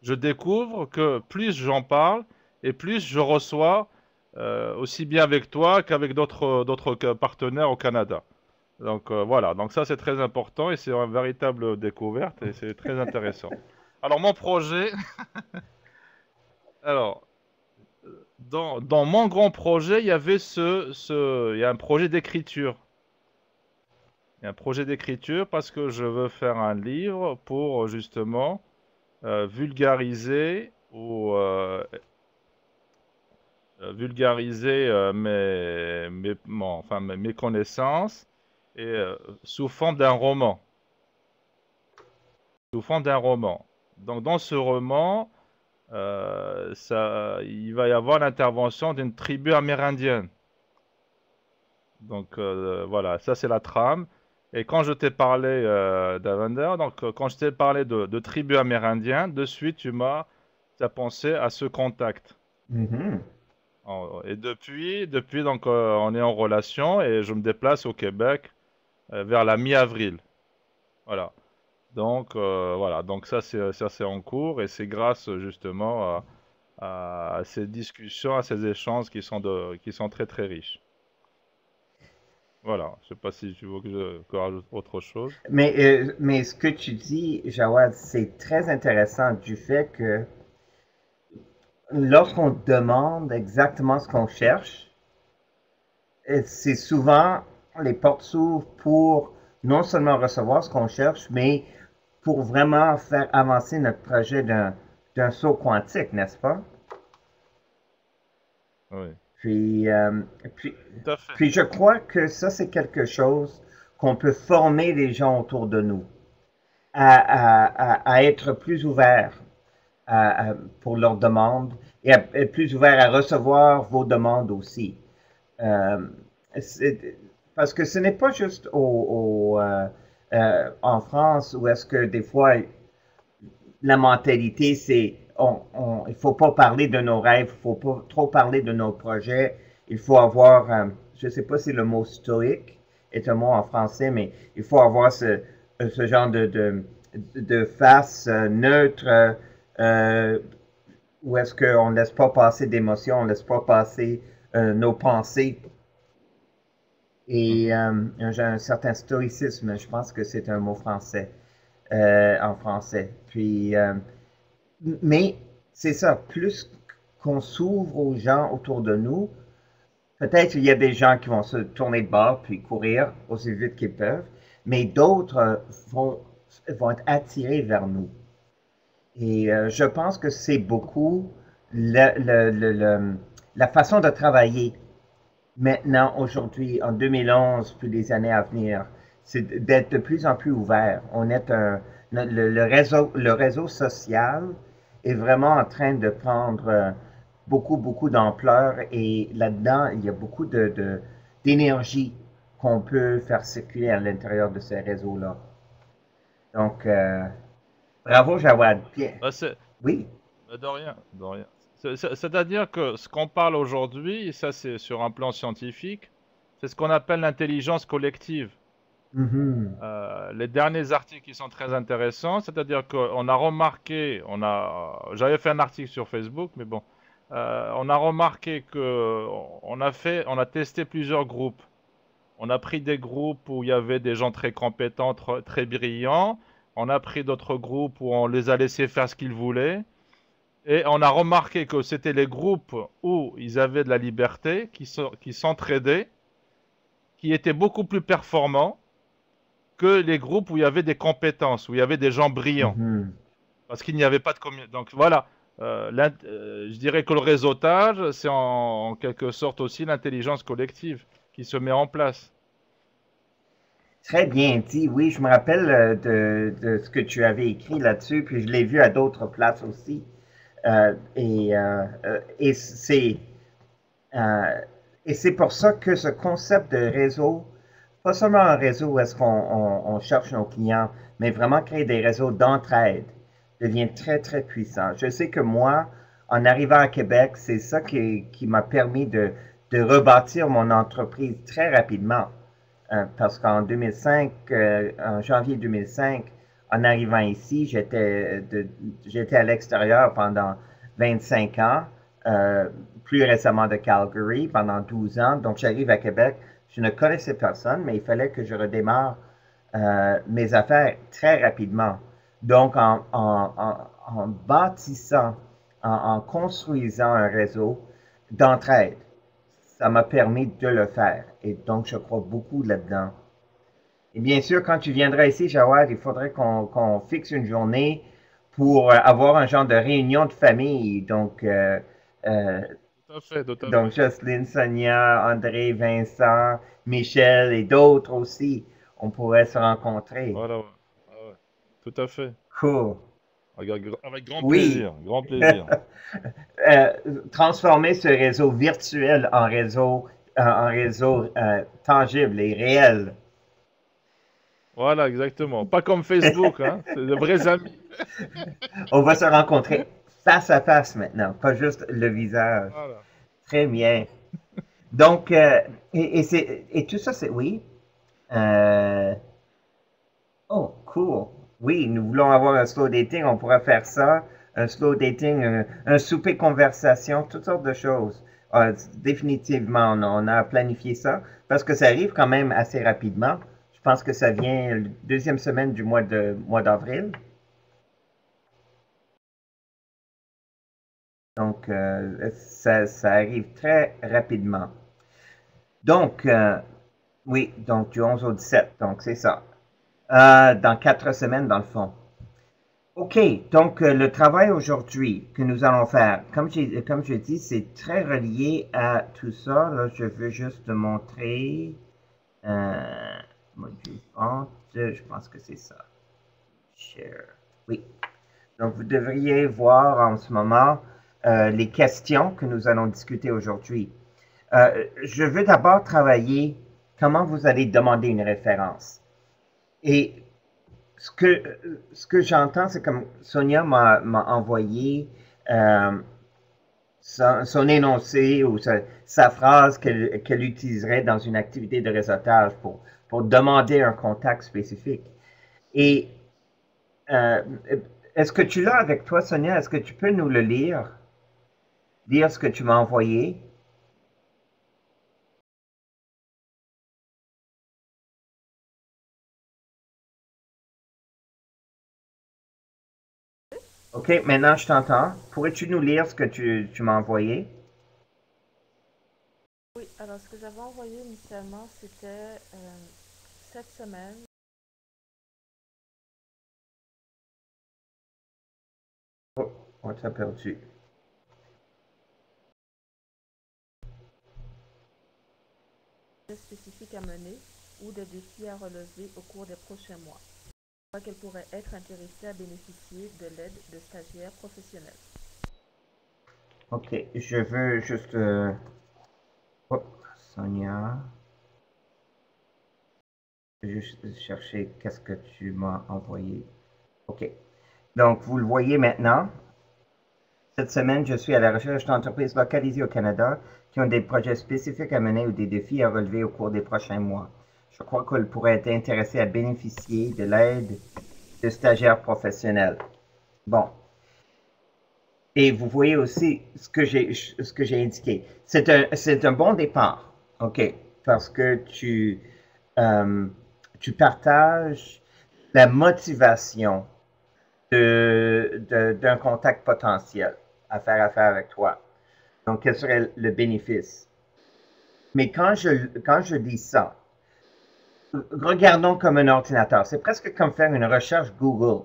je découvre que plus j'en parle et plus je reçois, aussi bien avec toi qu'avec d'autres partenaires au Canada. Donc voilà, donc ça c'est très important et c'est une véritable découverte et c'est très intéressant. Alors mon projet, alors dans mon grand projet, il y avait il y a un projet d'écriture. Il y a un projet d'écriture parce que je veux faire un livre pour justement vulgariser ou vulgariser enfin, mes connaissances et sous forme d'un roman. Sous forme d'un roman. Donc dans ce roman, il va y avoir l'intervention d'une tribu amérindienne. Donc voilà, ça c'est la trame. Et quand je t'ai parlé d'Avander, donc quand je t'ai parlé de tribu amérindienne, de suite tu as pensé à ce contact. Mhm. Et depuis donc on est en relation et je me déplace au Québec vers la mi-avril. Voilà. Donc voilà, donc ça c'est en cours et c'est grâce justement à ces discussions, à ces échanges qui sont très très riches. Voilà, je sais pas si tu veux que rajoute autre chose. Mais ce que tu dis, Jawad, c'est très intéressant du fait que lorsqu'on demande exactement ce qu'on cherche, c'est souvent les portes s'ouvrent pour non seulement recevoir ce qu'on cherche, mais pour vraiment faire avancer notre projet d'un saut quantique, n'est-ce pas? Oui, Puis, euh, puis, tout à fait. puis je crois que ça, c'est quelque chose qu'on peut former les gens autour de nous à être plus ouverts pour leurs demandes et à être plus ouverts à recevoir vos demandes aussi. Euh, Parce que ce n'est pas juste en France où est-ce que des fois la mentalité c'est il faut pas parler de nos rêves, il faut pas trop parler de nos projets, il faut avoir, je sais pas si le mot stoïque est un mot en français, mais il faut avoir ce genre de face neutre euh, où est-ce qu'on ne laisse pas passer d'émotions, on ne laisse pas passer nos pensées et Mhm. j'ai un certain stoïcisme, je pense que c'est un mot français, en français. Mais c'est ça, plus qu'on s'ouvre aux gens autour de nous, peut-être il y a des gens qui vont se tourner de bord puis courir aussi vite qu'ils peuvent, mais d'autres vont, vont être attirés vers nous. Et je pense que c'est beaucoup le, le, le, le, la façon de travailler maintenant, aujourd'hui, en 2011, puis les années à venir, c'est d'être de plus en plus ouvert. Le réseau social est vraiment en train de prendre beaucoup d'ampleur et là-dedans, il y a beaucoup d'énergie qu'on peut faire circuler à l'intérieur de ces réseaux-là. Donc, bravo, Jawad. Bien. Bah, Oui. de rien, de rien. C'est-à-dire que ce qu'on parle aujourd'hui, et ça c'est sur un plan scientifique, c'est ce qu'on appelle l'intelligence collective. Mhm. Les derniers articles qui sont très intéressants, c'est-à-dire qu'on a remarqué, j'avais fait un article sur Facebook, mais bon, on a remarqué que on a testé plusieurs groupes. On a pris des groupes où il y avait des gens très compétents, très brillants. On a pris d'autres groupes où on les a laissés faire ce qu'ils voulaient. Et on a remarqué que c'était les groupes où ils avaient de la liberté, qui s'entraidaient, qui étaient beaucoup plus performants que les groupes où il y avait des compétences, où il y avait des gens brillants. Mhm. Parce qu'il n'y avait pas de communauté. Donc voilà, je dirais que le réseautage, c'est en quelque sorte aussi l'intelligence collective qui se met en place. Très bien dit. Oui, je me rappelle de ce que tu avais écrit là-dessus, puis je l'ai vu à d'autres places aussi. Et euh, et c'est pour ça que ce concept de réseau, pas seulement un réseau où est-ce qu'on cherche nos clients, mais vraiment créer des réseaux d'entraide, devient très puissant. Je sais que moi, en arrivant à Québec, c'est ça qui m'a permis de rebâtir mon entreprise très rapidement. Parce qu'en 2005, en janvier 2005, en arrivant ici, j'étais à l'extérieur pendant 25 ans, plus récemment de Calgary pendant 12 ans. Donc, j'arrive à Québec. Je ne connaissais personne, mais il fallait que je redémarre mes affaires très rapidement. Donc, en bâtissant, en construisant un réseau d'entraide, ça m'a permis de le faire. Et donc, je crois beaucoup là-dedans. Et bien sûr, quand tu viendras ici, Jawad, il faudrait qu'on fixe une journée pour avoir un genre de réunion de famille. Euh, Tout à fait, tout à donc fait. Jocelyne, Sonia, André, Vincent, Michel et d'autres aussi, on pourrait se rencontrer. Voilà, ouais. Ah ouais. Tout à fait. Cool. Avec grand Oui. plaisir, grand plaisir. Euh, Transformer ce réseau virtuel en réseau tangible et réel. Voilà, exactement. Pas comme Facebook, hein. C'est de vrais amis. On va se rencontrer face à face maintenant, pas juste le visage. Voilà. Très bien. Donc, et tout ça, c'est oui. Euh, oh, cool. Oui, nous voulons avoir un slow dating, on pourrait faire ça. Un slow dating, un souper conversation, toutes sortes de choses. Définitivement, on a planifié ça parce que ça arrive quand même assez rapidement. Je pense que ça vient la deuxième semaine du mois d'avril. Donc, ça arrive très rapidement. Donc, oui, donc du 11 au 17, donc c'est ça. Dans 4 semaines, dans le fond. OK, donc le travail aujourd'hui que nous allons faire, comme je dis, c'est très relié à tout ça. Là, je veux juste te montrer. Module vente, je pense que c'est ça. Share. Oui. Donc, vous devriez voir en ce moment les questions que nous allons discuter aujourd'hui. Je veux d'abord travailler comment vous allez demander une référence. Et ce que j'entends, c'est comme Sonia m'a envoyé son énoncé ou sa phrase qu'elle utiliserait dans une activité de réseautage pour demander un contact spécifique. Et euh, est-ce que tu l'as avec toi, Sonia? Est-ce que tu peux nous le lire? Lire ce que tu m'as envoyé? OK, maintenant je t'entends. Pourrais-tu nous lire ce que tu m'as envoyé? Oui, alors ce que j'avais envoyé initialement, c'était cette semaine. Oh, on t'a perdu. Spécifiques à mener ou des défis à relever au cours des prochains mois. Je crois qu'elle pourrait être intéressée à bénéficier de l'aide de stagiaires professionnels. OK, je veux juste... oh, Sonia. Je vais juste chercher qu'est-ce que tu m'as envoyé. OK. Donc, vous le voyez maintenant. Cette semaine, je suis à la recherche d'entreprises localisées au Canada qui ont des projets spécifiques à mener ou des défis à relever au cours des prochains mois. Je crois qu'elles pourraient être intéressées à bénéficier de l'aide de stagiaires professionnels. Bon. Et vous voyez aussi ce que j'ai indiqué. C'est un bon départ, OK, parce que tu partages la motivation d'un contact potentiel à faire affaire avec toi. Donc, quel serait le bénéfice? Mais quand je dis ça, regardons comme un ordinateur. C'est presque comme faire une recherche Google.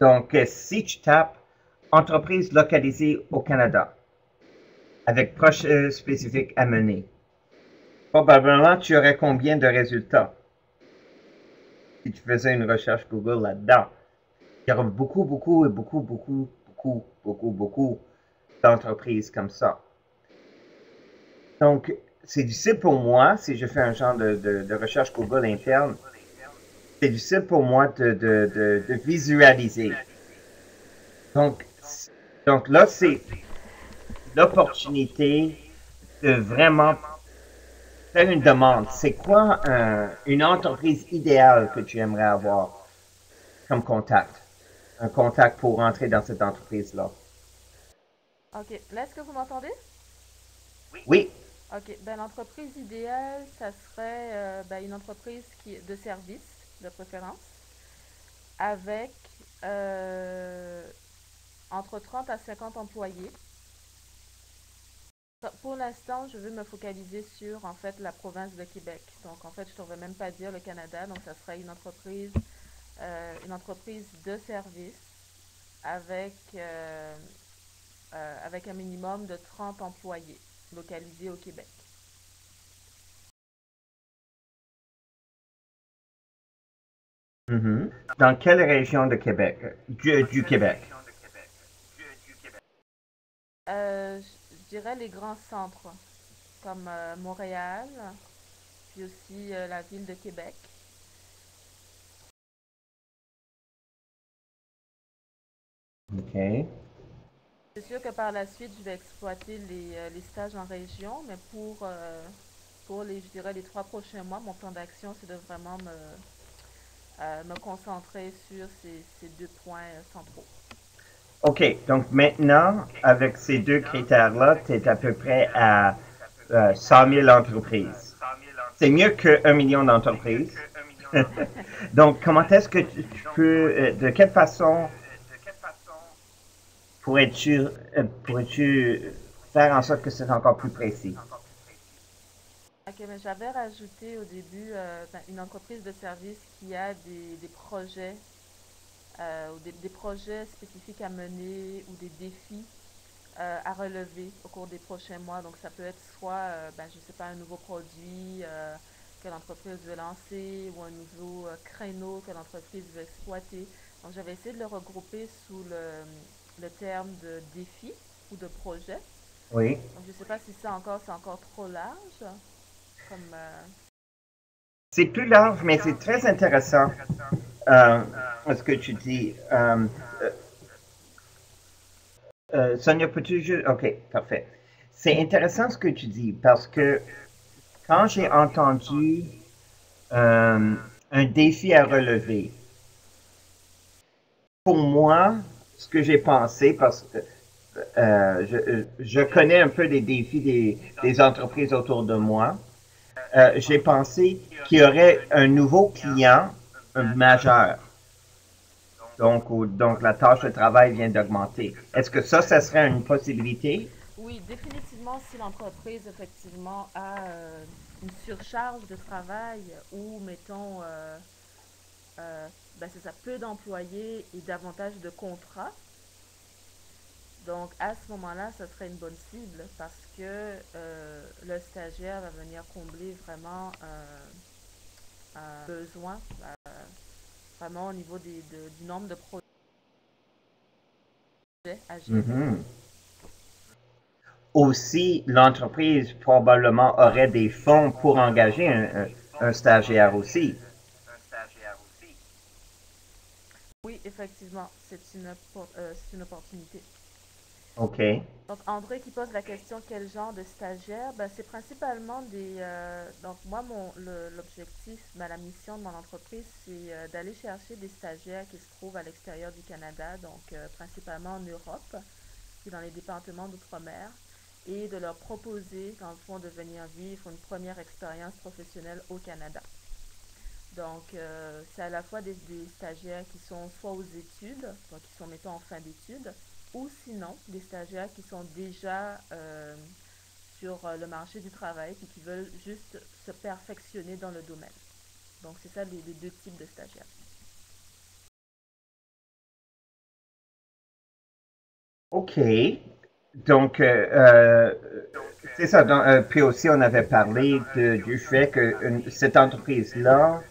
Donc, si tu tapes entreprise localisée au Canada avec projet spécifique à mener, probablement tu aurais combien de résultats si tu faisais une recherche Google là-dedans? Il y aura beaucoup, beaucoup et beaucoup, beaucoup, beaucoup, beaucoup, beaucoup d'entreprises comme ça. Donc, c'est difficile pour moi, si je fais un genre de recherche Google interne, c'est difficile pour moi de visualiser. Donc, là, c'est l'opportunité de vraiment faire une demande. C'est quoi une entreprise idéale que tu aimerais avoir? comme contact? Un contact pour entrer dans cette entreprise-là? Ok, là, est-ce que vous m'entendez? Oui. Ok, ben, l'entreprise idéale, ça serait ben, une entreprise de service, de préférence, avec euh, entre 30 à 50 employés. Pour l'instant, je veux me focaliser sur en fait la province de Québec. Donc en fait, je ne devrais même pas dire le Canada. Donc ça serait une entreprise de service avec avec un minimum de 30 employés localisés au Québec. Mhm. Dans quelle région de Québec? Du Québec. Je dirais les grands centres comme Montréal, puis aussi la ville de Québec. OK. C'est sûr que par la suite, je vais exploiter les stages en région, mais pour les, je dirais, les 3 prochains mois, mon plan d'action, c'est de vraiment me concentrer sur ces 2 points centraux. OK. Donc maintenant, avec ces deux critères-là, tu es à peu près à 100 000 entreprises. C'est mieux que 1 million d'entreprises. Donc, comment est-ce que tu peux, de quelle façon pourrais-tu faire en sorte que c'est encore plus précis? Ok, mais j'avais rajouté au début ben, une entreprise de service qui a des projets ou des projets spécifiques à mener ou des défis à relever au cours des prochains mois. Donc, ça peut être soit, ben, je sais pas, un nouveau produit que l'entreprise veut lancer ou un nouveau créneau que l'entreprise veut exploiter. Donc, j'avais essayé de le regrouper sous le terme de défi ou de projet. Oui. Donc, je sais pas si ça encore, c'est encore trop large comme... C'est plus large, mais c'est très intéressant ce que tu dis. Sonia, peux-tu juste... OK, parfait. C'est intéressant ce que tu dis parce que quand j'ai entendu un défi à relever, pour moi, ce que j'ai pensé, parce que je connais un peu les défis des entreprises autour de moi, j'ai pensé qu'il y aurait un nouveau client majeur. Donc, la tâche de travail vient d'augmenter. Est-ce que ça serait une possibilité? Oui, définitivement, si l'entreprise effectivement a une surcharge de travail ou, mettons, ben c'est ça, peu d'employés et davantage de contrats, donc à ce moment-là, ça serait une bonne cible parce que le stagiaire va venir combler vraiment un besoin, vraiment au niveau du nombre de projets à gérer. Mhm. Aussi, l'entreprise probablement aurait des fonds pour engager un stagiaire aussi. Oui, effectivement, c'est une opportunité. OK. Donc, André qui pose la question quel genre de stagiaire, ben, c'est principalement donc, moi, l'objectif, ben, la mission de mon entreprise, c'est d'aller chercher des stagiaires qui se trouvent à l'extérieur du Canada, donc principalement en Europe, puis dans les départements d'outre-mer, et de leur proposer, dans le fond, de venir vivre une première expérience professionnelle au Canada. Donc, c'est à la fois des stagiaires qui sont soit aux études, donc qui sont, mettons, en fin d'études, ou sinon des stagiaires qui sont déjà sur le marché du travail et qui veulent juste se perfectionner dans le domaine. Donc, c'est ça les 2 types de stagiaires. OK. Donc, c'est ça. Puis aussi, on avait parlé du fait que cette entreprise-là,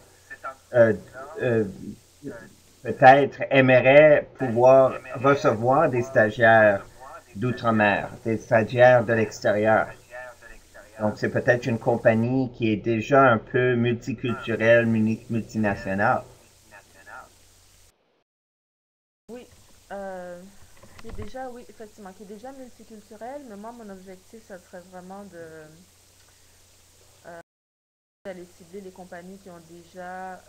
euh, euh, peut-être aimerait pouvoir recevoir des stagiaires d'outre-mer, des stagiaires de l'extérieur. Donc, c'est peut-être une compagnie qui est déjà un peu multiculturelle, multinationale. Oui, qui est déjà, oui, effectivement, qui est déjà multiculturel, mais moi, mon objectif, ça serait vraiment d'aller cibler les compagnies qui ont déjà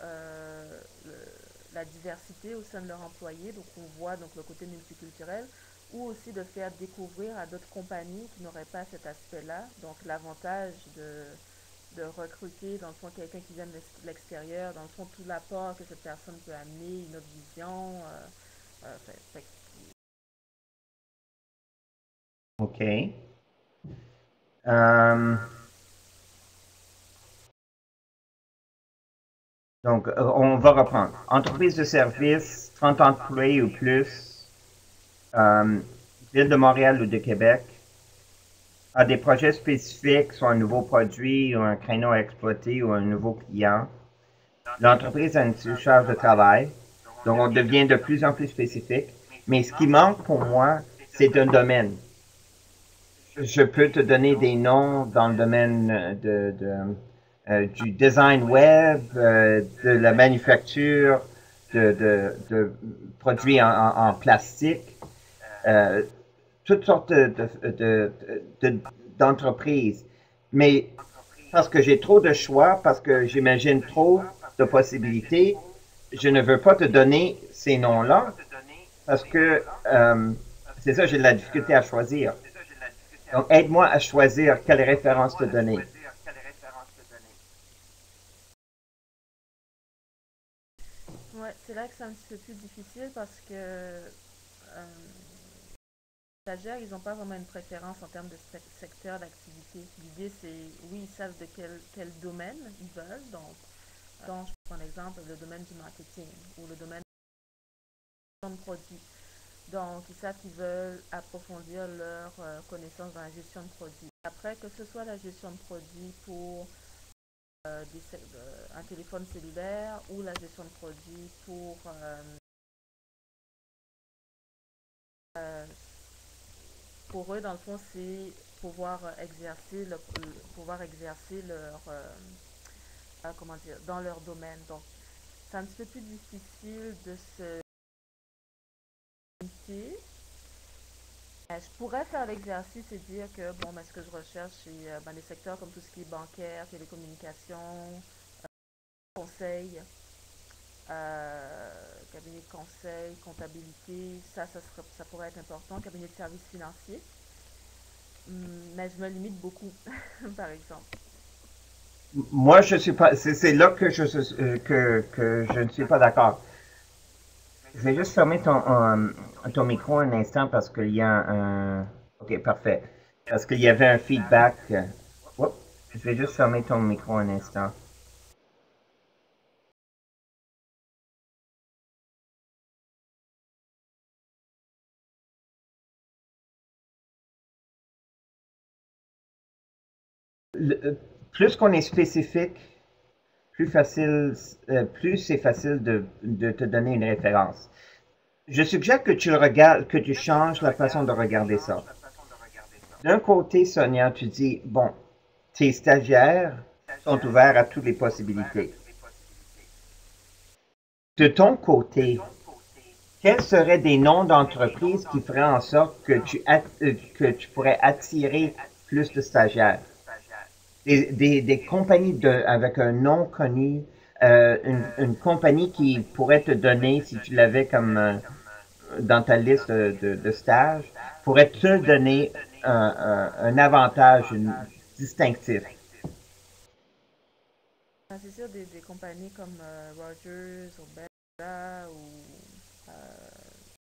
la diversité au sein de leurs employés, donc on voit donc le côté multiculturel, ou aussi de faire découvrir à d'autres compagnies qui n'auraient pas cet aspect-là. Donc l'avantage de recruter, dans le fond, quelqu'un qui vient de l'extérieur, dans le fond, tout l'apport que cette personne peut amener, une autre vision. OK. Euh, donc, on va reprendre. Entreprise de service, 30 employés ou plus, Ville de Montréal ou de Québec, a des projets spécifiques, soit un nouveau produit ou un créneau à exploiter ou un nouveau client. L'entreprise a une surcharge de travail, donc on devient de plus en plus spécifique. Mais ce qui manque pour moi, c'est un domaine. Je peux te donner des noms dans le domaine du design web, de la manufacture, de produits en plastique, euh, toutes sortes d'entreprises. Mais parce que j'ai trop de choix, parce que j'imagine trop de possibilités, je ne veux pas te donner ces noms-là parce que c'est ça, j'ai de la difficulté à choisir. Donc, aide-moi à choisir quelle référence te donner. Ouais, c'est là que c'est un petit peu plus difficile parce que les stagiaires, ils n'ont pas vraiment une préférence en termes de secteur d'activité. L'idée, c'est, oui, ils savent de quel domaine ils veulent. Donc, quand je prends l'exemple, le domaine du marketing ou le domaine de produits. Donc, ils savent qu'ils veulent approfondir leur connaissance dans la gestion de produits. Après, que ce soit la gestion de produits pour un téléphone cellulaire ou la gestion de produits euh, pour eux, dans le fond, c'est pouvoir exercer leur, comment dire, dans leur domaine. Donc, c'est un petit peu plus difficile de se limiter. Je pourrais faire l'exercice et dire que, bon, ben, ce que je recherche, c'est des secteurs comme tout ce qui est bancaire, télécommunications, conseil, cabinet de conseil, comptabilité, ça pourrait être important, cabinet de services financiers. Mais je me limite beaucoup, par exemple. Moi, je suis pas. C'est là que que je ne suis pas d'accord. Je vais juste fermer ton micro un instant parce qu'il y a un. Ok, parfait. Parce qu'il y avait un feedback. Oups. Je vais juste fermer ton micro un instant. Plus qu'on est spécifique, plus c'est facile de te donner une référence. Je suggère que tu le regardes, que tu changes la façon de regarder ça. D'un côté, Sonia, tu dis, bon, tes stagiaires sont ouverts à toutes les possibilités. De ton côté, quels seraient des noms d'entreprises qui feraient en sorte que tu pourrais attirer plus de stagiaires? Des compagnies avec un nom connu, une compagnie qui pourrait te donner, si tu l'avais comme dans ta liste de stages, pourrait te donner un avantage distinctif. C'est sûr, des compagnies comme Rogers ou Bella ou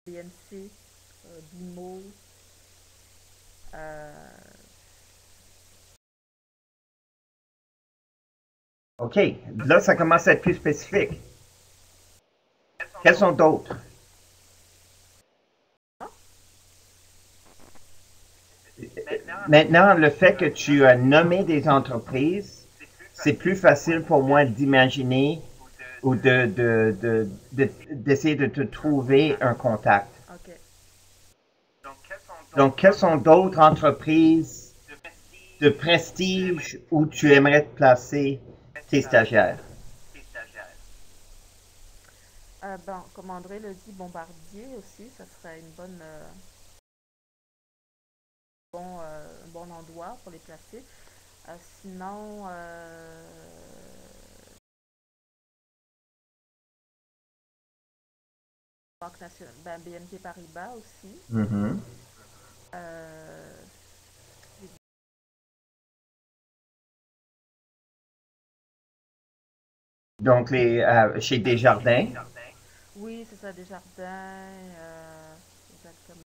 BNC, BMO, euh, OK, là, ça commence à être plus spécifique. Quels sont d'autres? Maintenant, le fait que tu as nommé des entreprises, c'est plus facile pour moi d'imaginer ou d'essayer de te trouver un contact. ok. Donc, quelles sont d'autres entreprises de prestige où tu aimerais te placer tes stagiaires? Ben, comme André le dit, Bombardier aussi, ça serait un bon endroit pour les placer. Sinon, Banque nationale, ben, BNP Paribas aussi. Mhm. Euh, Donc, chez Desjardins. oui, c'est ça, Desjardins, exactement.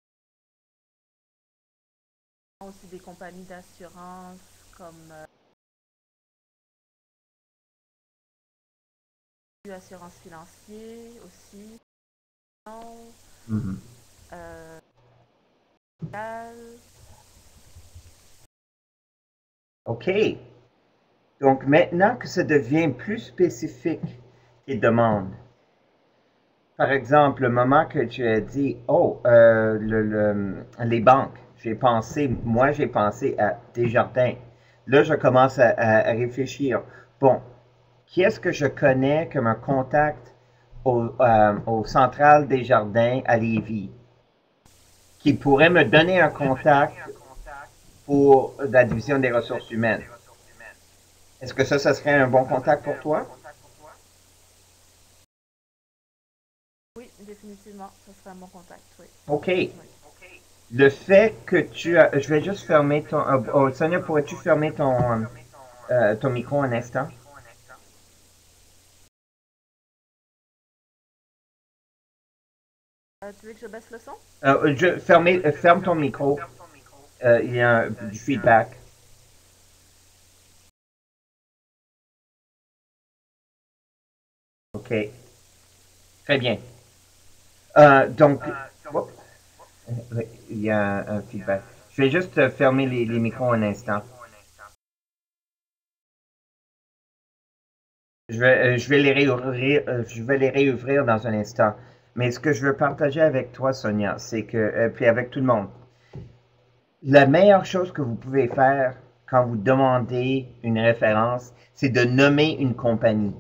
Aussi des compagnies d'assurance comme Assurance Financier aussi. Mhm. Euh, Cal- OK. Donc, maintenant que ça devient plus spécifique, tes demandes. Par exemple, le moment que tu as dit, oh, les banques, j'ai pensé à Desjardins. Là, je commence à réfléchir. Bon, qui est-ce que je connais comme un contact au Central Desjardins à Lévis, qui pourrait me donner un contact pour la division des ressources humaines? Est-ce que ça serait un bon contact pour toi? Oui, définitivement, ça serait mon contact, oui. OK. Oui. Le fait que tu as... Je vais juste fermer ton... oh, Sonia, pourrais-tu fermer ton micro un instant? Tu veux que je baisse le son? Ferme ton micro. Il y a du feedback. OK. Très bien. Donc, oups, oui, il y a un feedback. Je vais juste fermer les micros un instant. Je vais je vais les réouvrir dans un instant. Mais ce que je veux partager avec toi, Sonia, c'est que, puis avec tout le monde, la meilleure chose que vous pouvez faire quand vous demandez une référence, c'est de nommer une compagnie.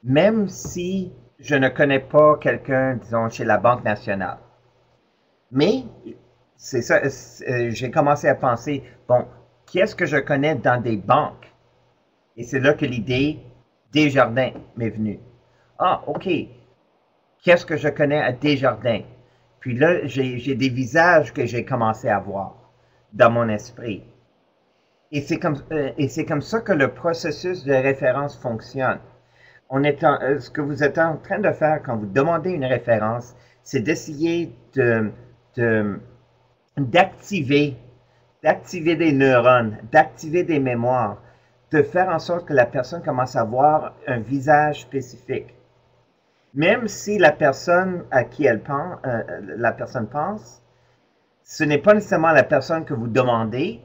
Même si je ne connais pas quelqu'un, disons, chez la Banque nationale. Mais, c'est ça, j'ai commencé à penser, bon, qui est-ce que je connais dans des banques? Et c'est là que l'idée Desjardins m'est venue. Ah, OK. Qu'est-ce que je connais à Desjardins? Puis là, j'ai des visages que j'ai commencé à voir dans mon esprit. Et c'est comme ça que le processus de référence fonctionne. Ce que vous êtes en train de faire quand vous demandez une référence, c'est d'essayer de- d'activer, d'activer des neurones, d'activer des mémoires, de faire en sorte que la personne commence à voir un visage spécifique. Même si la personne à qui la personne pense, ce n'est pas nécessairement la personne que vous demandez,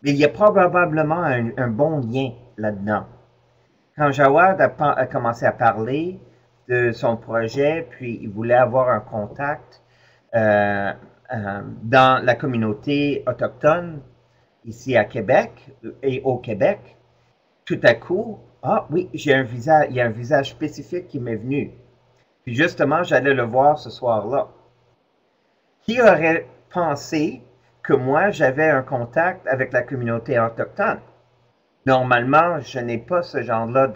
mais il y a probablement un bon lien là-dedans. Quand Jawad a commencé à parler de son projet, puis il voulait avoir un contact dans la communauté autochtone ici à Québec et au Québec, tout à coup, ah oui, il y a un visage spécifique qui m'est venu. Puis justement, j'allais le voir ce soir-là. Qui aurait pensé que moi, j'avais un contact avec la communauté autochtone? Normalement, je n'ai pas ce genre-là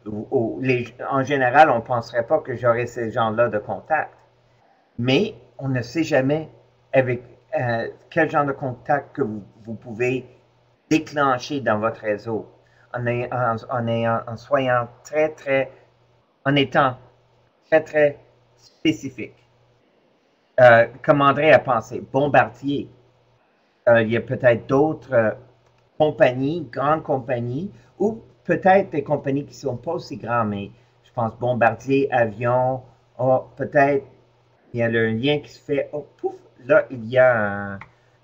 en général, on ne penserait pas que j'aurais ce genre-là de contact. Mais on ne sait jamais avec quel genre de contact que vous pouvez déclencher dans votre réseau en soyant en étant très spécifique. Comme André a pensé, Bombardier. Il y a peut-être d'autres compagnies, grandes compagnies, ou peut-être des compagnies qui ne sont pas aussi grandes, mais je pense Bombardier, Avion, oh, peut-être il y a un lien qui se fait, oh, pouf, là, il y a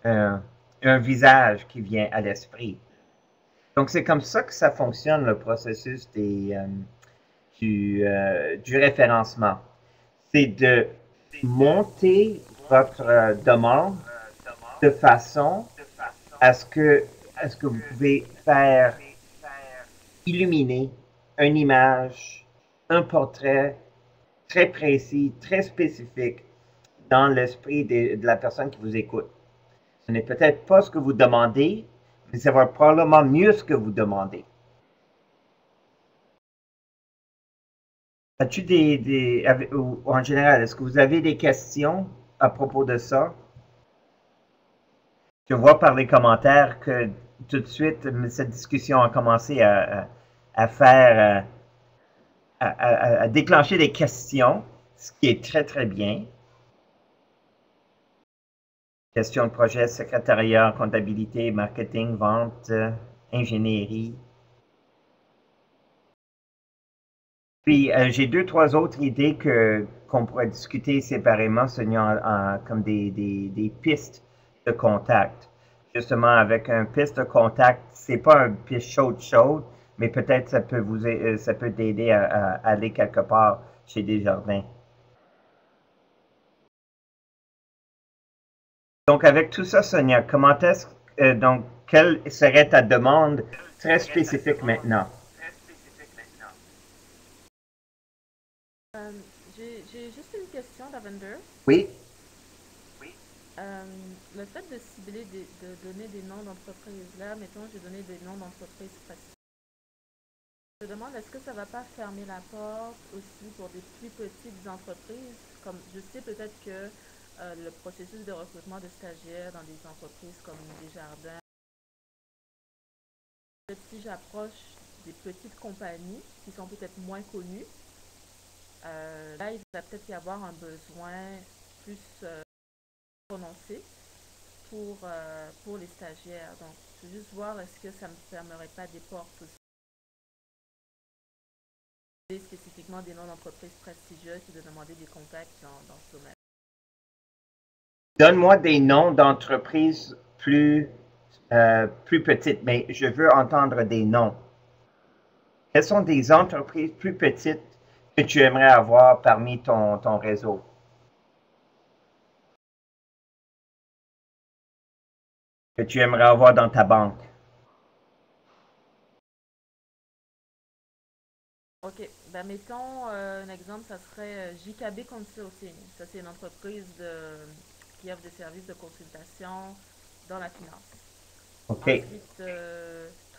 un visage qui vient à l'esprit. Donc, c'est comme ça que ça fonctionne, le processus du référencement. C'est de monter votre demande de façon à ce que vous pouvez faire illuminer une image, un portrait très précis, très spécifique dans l'esprit de la personne qui vous écoute. Ce n'est peut-être pas ce que vous demandez, mais ça va probablement mieux ce que vous demandez. As-tu ou en général, est-ce que vous avez des questions à propos de ça? Je vois par les commentaires que tout de suite, cette discussion a commencé à faire, à déclencher des questions, ce qui est très, très bien. Gestion de projet, secrétariat, comptabilité, marketing, vente, ingénierie. Puis, j'ai deux, trois autres idées qu'on pourrait discuter séparément, Sonia, comme des pistes de contact. Justement, avec un piste de contact, c'est pas un piste chaude, mais peut-être ça peut t'aider à aller quelque part chez Desjardins. Donc, avec tout ça, Sonia, donc, quelle serait ta demande très spécifique maintenant? J'ai juste une question, Lavender. Oui. Le fait de cibler, de donner des noms d'entreprises, là, mettons, j'ai donné des noms d'entreprises faciles. Je me demande, est-ce que ça ne va pas fermer la porte aussi pour des plus petites entreprises? Comme je sais peut-être que le processus de recrutement de stagiaires dans des entreprises comme Desjardins, si j'approche des petites compagnies qui sont peut-être moins connues, là, il va peut-être y avoir un besoin plus prononcé pour les stagiaires. Donc, je veux juste voir est-ce que ça ne me fermerait pas des portes aussi. Spécifiquement des noms d'entreprises prestigieuses et de demander des contacts dans ce domaine. Donne-moi des noms d'entreprises plus petites, mais je veux entendre des noms. Quelles sont des entreprises plus petites que tu aimerais avoir parmi ton réseau? Que tu aimerais avoir dans ta banque? Ok, ben mettons un exemple, ça serait JKB Consulting. Ça, c'est une entreprise qui offre des services de consultation dans la finance. OK. Ensuite,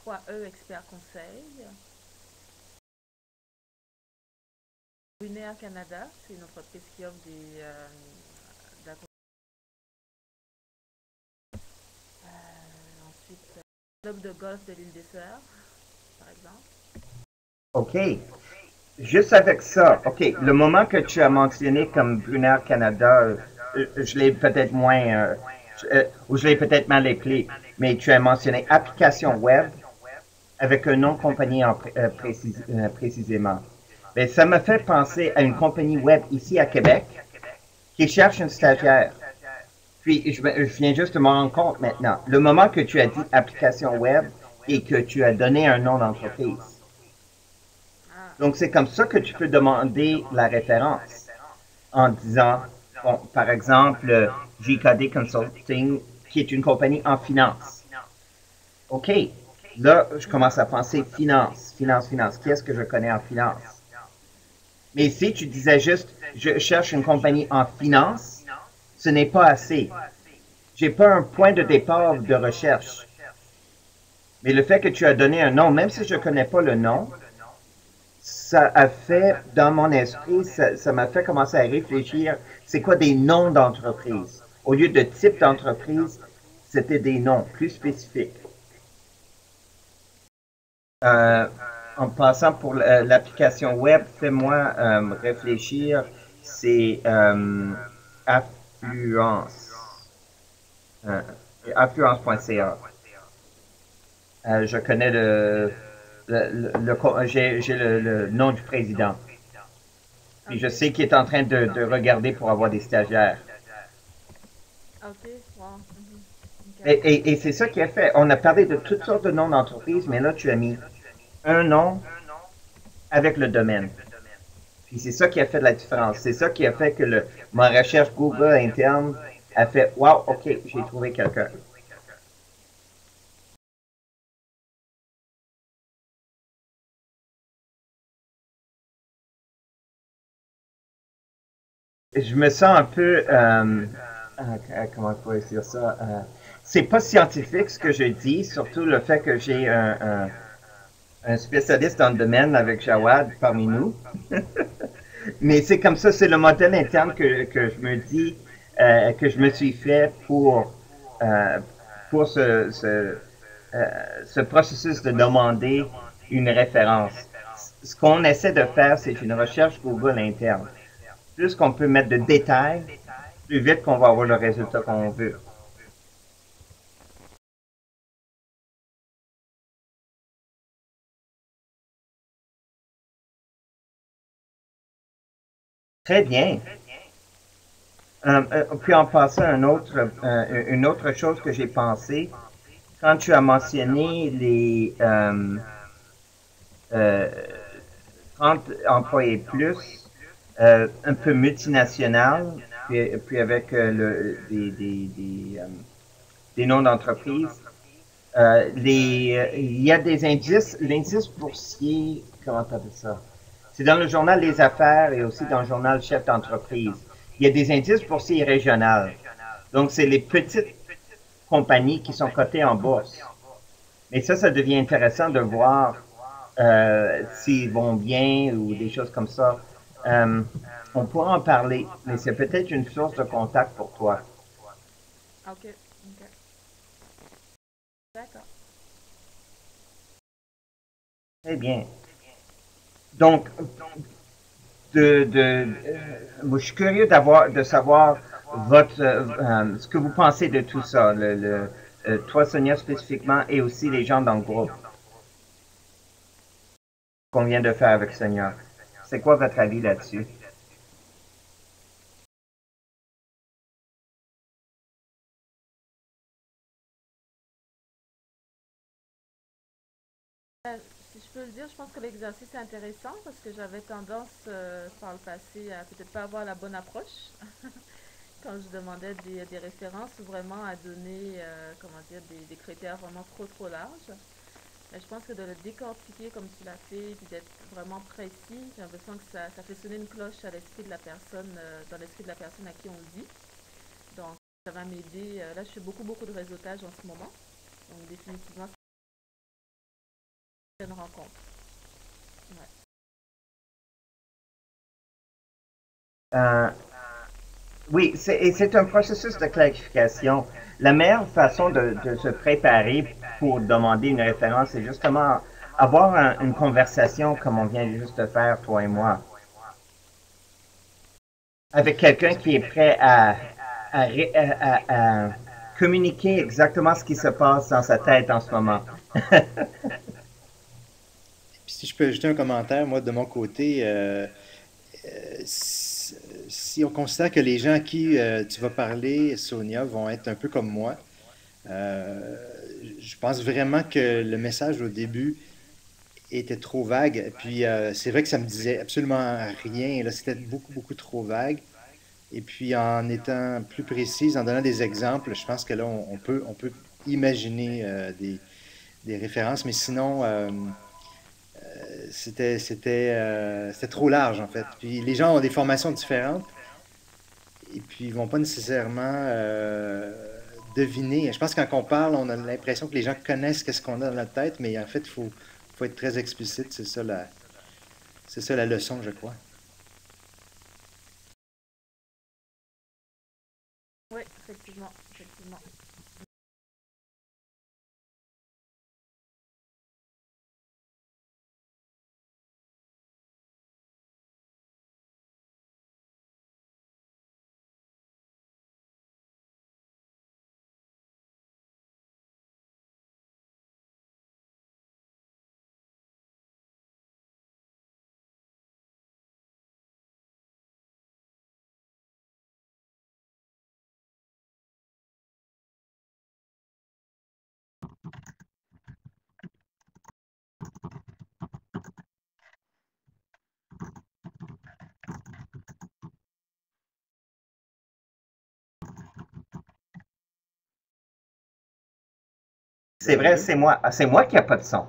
3E Expert Conseil. Winair Canada, c'est une entreprise qui offre de la ensuite, Club de golf de l'île des Sœurs, par exemple. OK. Juste avec ça, OK, le moment que tu as mentionné comme Brunner Canada, je l'ai peut-être moins, ou je l'ai peut-être mal écrit, mais tu as mentionné application web avec un nom de compagnie précisément. Mais ça me fait penser à une compagnie web ici à Québec qui cherche un stagiaire. Puis, je viens juste de me rendre compte maintenant. Le moment que tu as dit application web et que tu as donné un nom d'entreprise. Donc, c'est comme ça que tu peux demander la référence en disant, bon, par exemple, JKD Consulting, qui est une compagnie en finance. OK, là, je commence à penser finance. Qui est-ce que je connais en finance? Mais si tu disais juste, je cherche une compagnie en finance, ce n'est pas assez. J'ai pas un point de départ de recherche. Mais le fait que tu as donné un nom, même si je ne connais pas le nom, ça a fait, dans mon esprit, ça m'a fait commencer à réfléchir, c'est quoi des noms d'entreprise? Au lieu de type d'entreprise, c'était des noms plus spécifiques. En passant pour l'application web, fais-moi réfléchir, c'est Affluence. Affluence.ca. Je connais j'ai le nom du président. Puis je sais qu'il est en train de regarder pour avoir des stagiaires. OK, wow. Okay. Et c'est ça qui a fait. On a parlé de toutes sortes de noms d'entreprises, mais là, tu as mis un nom avec le domaine. Puis c'est ça qui a fait la différence. C'est ça qui a fait que ma recherche Google interne a fait « Wow, OK, j'ai trouvé quelqu'un. » Je me sens un peu, comment je pourrais dire ça? C'est pas scientifique ce que je dis, surtout le fait que j'ai un spécialiste dans le domaine avec Jawad parmi nous. Mais c'est comme ça, c'est le modèle interne que je me dis, que je me suis fait euh, pour ce processus de demander une référence. Ce qu'on essaie de faire, c'est une recherche Google interne. Plus qu'on peut mettre de détails, plus vite qu'on va avoir le résultat qu'on veut. Très bien. Puis en passant, une autre chose que j'ai pensé, quand tu as mentionné les 30 employés plus, un peu multinational, puis avec des noms d'entreprise, il y a des indices, l'indice boursier, comment tu appelles ça? C'est dans le journal Les Affaires et aussi dans le journal Chef d'entreprise. Il y a des indices boursiers régionaux. Donc, c'est les petites compagnies qui sont cotées en bourse. Mais ça devient intéressant de voir s'ils vont bien ou des choses comme ça. On pourra en parler, mais c'est peut-être une source de contact pour toi. Ok, ok. D'accord. Très bien. Donc, moi, je suis curieux de savoir ce que vous pensez de tout ça, toi, Sonia, spécifiquement, et aussi les gens dans le groupe qu'on vient de faire avec Sonia. C'est quoi votre avis là-dessus? Si je peux le dire, je pense que l'exercice est intéressant parce que j'avais tendance par le passé à peut-être pas avoir la bonne approche quand je demandais des références ou vraiment à donner comment dire, des critères vraiment trop larges. Mais je pense que de le décortiquer comme tu l'as fait, puis d'être vraiment précis, j'ai l'impression que ça fait sonner une cloche à l'esprit de la personne, dans l'esprit de la personne à qui on le dit. Donc, ça va m'aider. Là, je fais beaucoup de réseautage en ce moment. Donc, définitivement, c'est une rencontre. Ouais. Euh, oui, et c'est un processus de clarification. La meilleure façon de se préparer pour demander une référence, c'est justement avoir une conversation comme on vient juste de faire, toi et moi, avec quelqu'un qui est prêt à communiquer exactement ce qui se passe dans sa tête en ce moment. Puis si je peux ajouter un commentaire, moi de mon côté, si on considère que les gens à qui tu vas parler, Sonia, vont être un peu comme moi, euh, je pense vraiment que le message au début était trop vague. Et puis c'est vrai que ça me disait absolument rien. Là, c'était beaucoup trop vague. Et puis en étant plus précise, en donnant des exemples, je pense que là, on peut imaginer des références, mais sinon, c'était trop large en fait. Puis les gens ont des formations différentes et puis ils vont pas nécessairement deviner. Je pense que quand on parle, on a l'impression que les gens connaissent qu'est-ce qu'on a dans notre tête, mais en fait, faut être très explicite. C'est ça la leçon, je crois. Oui, effectivement, effectivement. C'est vrai, c'est moi. Ah, c'est moi qui a pas de son.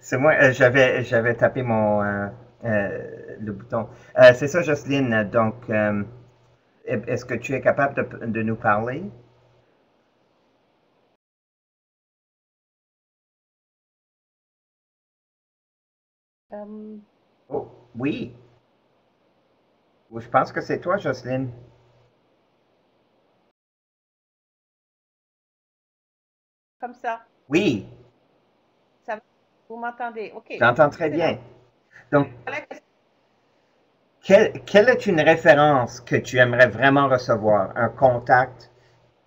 C'est moi, j'avais tapé le bouton. C'est ça, Jocelyne. Donc, est-ce que tu es capable de nous parler? Oh, oui. Je pense que c'est toi, Jocelyne. Comme ça. Oui, Vous m'entendez? OK. je t'entends très Excellent. bien. Donc, quelle est une référence que tu aimerais vraiment recevoir? Un contact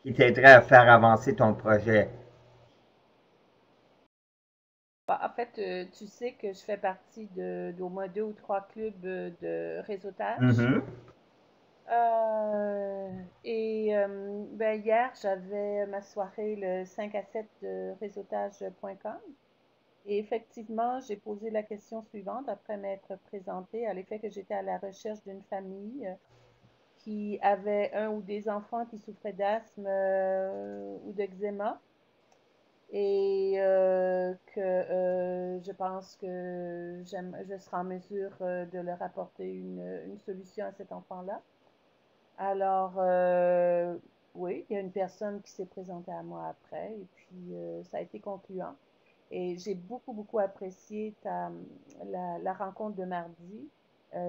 qui t'aiderait à faire avancer ton projet? En fait, tu sais que je fais partie d'au moins 2 ou 3 clubs de réseautage. Mhm. Hier, j'avais ma soirée le 5 à 7 de réseautage.com. Et effectivement, j'ai posé la question suivante après m'être présentée à l'effet que j'étais à la recherche d'une famille qui avait un ou des enfants qui souffraient d'asthme ou d'eczéma et je pense que je serai en mesure de leur apporter une solution à cet enfant-là. Alors, oui, il y a une personne qui s'est présentée à moi après et puis ça a été concluant. Et j'ai beaucoup, beaucoup apprécié la rencontre de mardi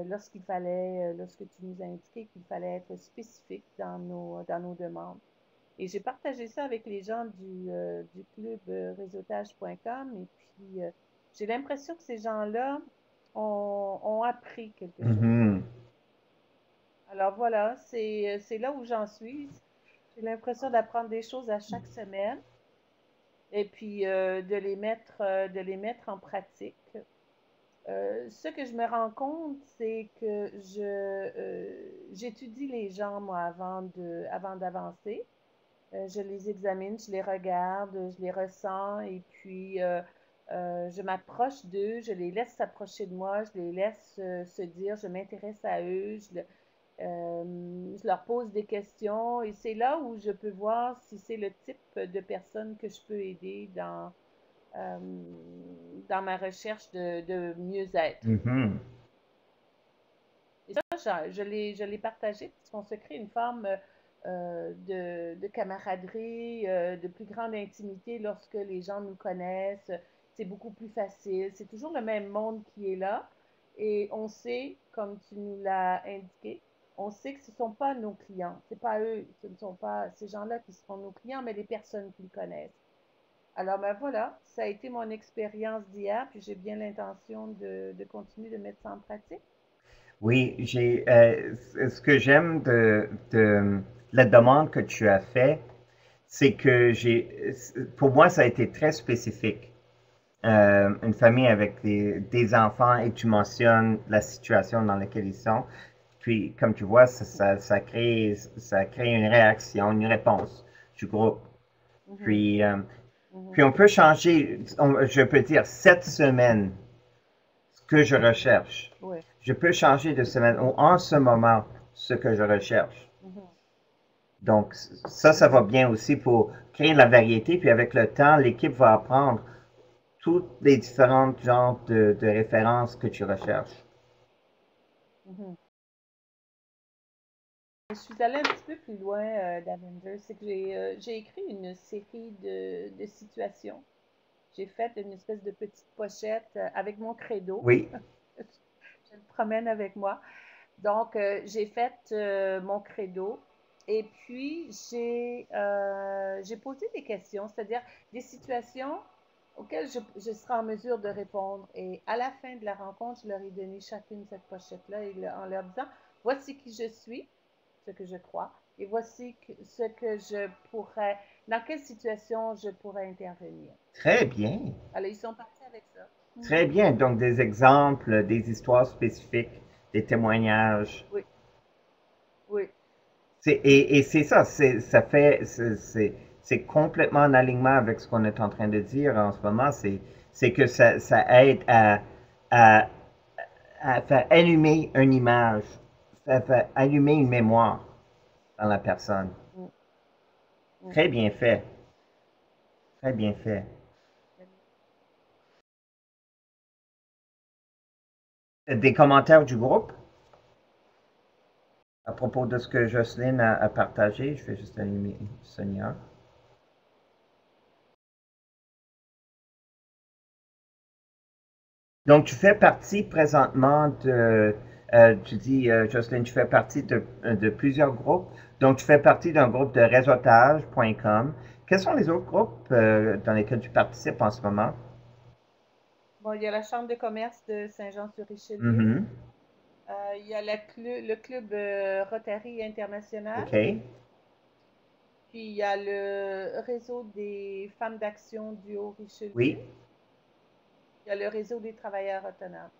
lorsque tu nous as indiqué qu'il fallait être spécifique dans nos demandes. Et j'ai partagé ça avec les gens du club réseautage.com et puis j'ai l'impression que ces gens-là ont appris quelque chose. Mhm. Alors voilà, c'est là où j'en suis. J'ai l'impression d'apprendre des choses à chaque semaine et puis de les mettre en pratique. Ce que je me rends compte, c'est que j'étudie les gens, moi, avant d'avancer. Je les examine, je les regarde, je les ressens et puis je m'approche d'eux, je les laisse s'approcher de moi, je les laisse se dire, je m'intéresse à eux, je leur pose des questions et c'est là où je peux voir si c'est le type de personne que je peux aider euh, dans ma recherche de mieux-être. Mhm. Et ça, je l'ai partagé parce qu'on se crée une forme de camaraderie, de plus grande intimité lorsque les gens nous connaissent. C'est beaucoup plus facile. C'est toujours le même monde qui est là. Et on sait, comme tu nous l'as indiqué, on sait que ce ne sont pas nos clients. Ce n'est pas eux, ce ne sont pas ces gens-là qui seront nos clients, mais les personnes qui le connaissent. Alors, ben voilà, ça a été mon expérience d'hier, puis j'ai bien l'intention de continuer de mettre ça en pratique. Oui, ce que j'aime de la demande que tu as fait, c'est que pour moi, ça a été très spécifique. Une famille avec des enfants et tu mentionnes la situation dans laquelle ils sont. Puis, comme tu vois, ça crée une réaction, une réponse du groupe. Mhm, Puis, mhm. on peut changer, je peux dire, cette semaine, ce que je recherche. Oui. Je peux changer de semaine ou en ce moment ce que je recherche. Mhm, Donc, ça va mhm. bien aussi pour créer de la variété. Puis avec le temps, l'équipe va apprendre tous les différents genres de références que tu recherches. Mhm. Je suis allée un petit peu plus loin d'Avengers. C'est que j'ai écrit une série de situations. J'ai fait une espèce de petite pochette avec mon credo. Oui. Je le promène avec moi. Donc, j'ai fait mon credo. Et puis, j'ai posé des questions, c'est-à-dire des situations auxquelles je serai en mesure de répondre. Et à la fin de la rencontre, je leur ai donné chacune cette pochette-là en leur disant, voici qui je suis, ce que je crois, et voici ce que je pourrais, dans quelle situation je pourrais intervenir. Très bien. Alors, ils sont partis avec ça. Très bien. Donc, des exemples, des histoires spécifiques, des témoignages. Oui, oui. Et c'est ça, c'est complètement en alignement avec ce qu'on est en train de dire en ce moment. C'est que ça aide à, à faire allumer une image, ça fait allumer une mémoire dans la personne. Mm, mm. Très bien fait. Très bien fait. Des commentaires du groupe à propos de ce que Jocelyne a partagé. Je vais juste allumer Sonia. Donc, tu fais partie présentement tu dis, Jocelyne, tu fais partie de plusieurs groupes. Donc, tu fais partie d'un groupe de réseautage.com. Quels sont les autres groupes dans lesquels tu participes en ce moment? Bon, il y a la Chambre de commerce de Saint-Jean-sur-Richelieu. Mhm. Il y a le club Rotary International. OK. Puis il y a le réseau des femmes d'action du Haut-Richelieu. Oui. Il y a le réseau des travailleurs autonomes.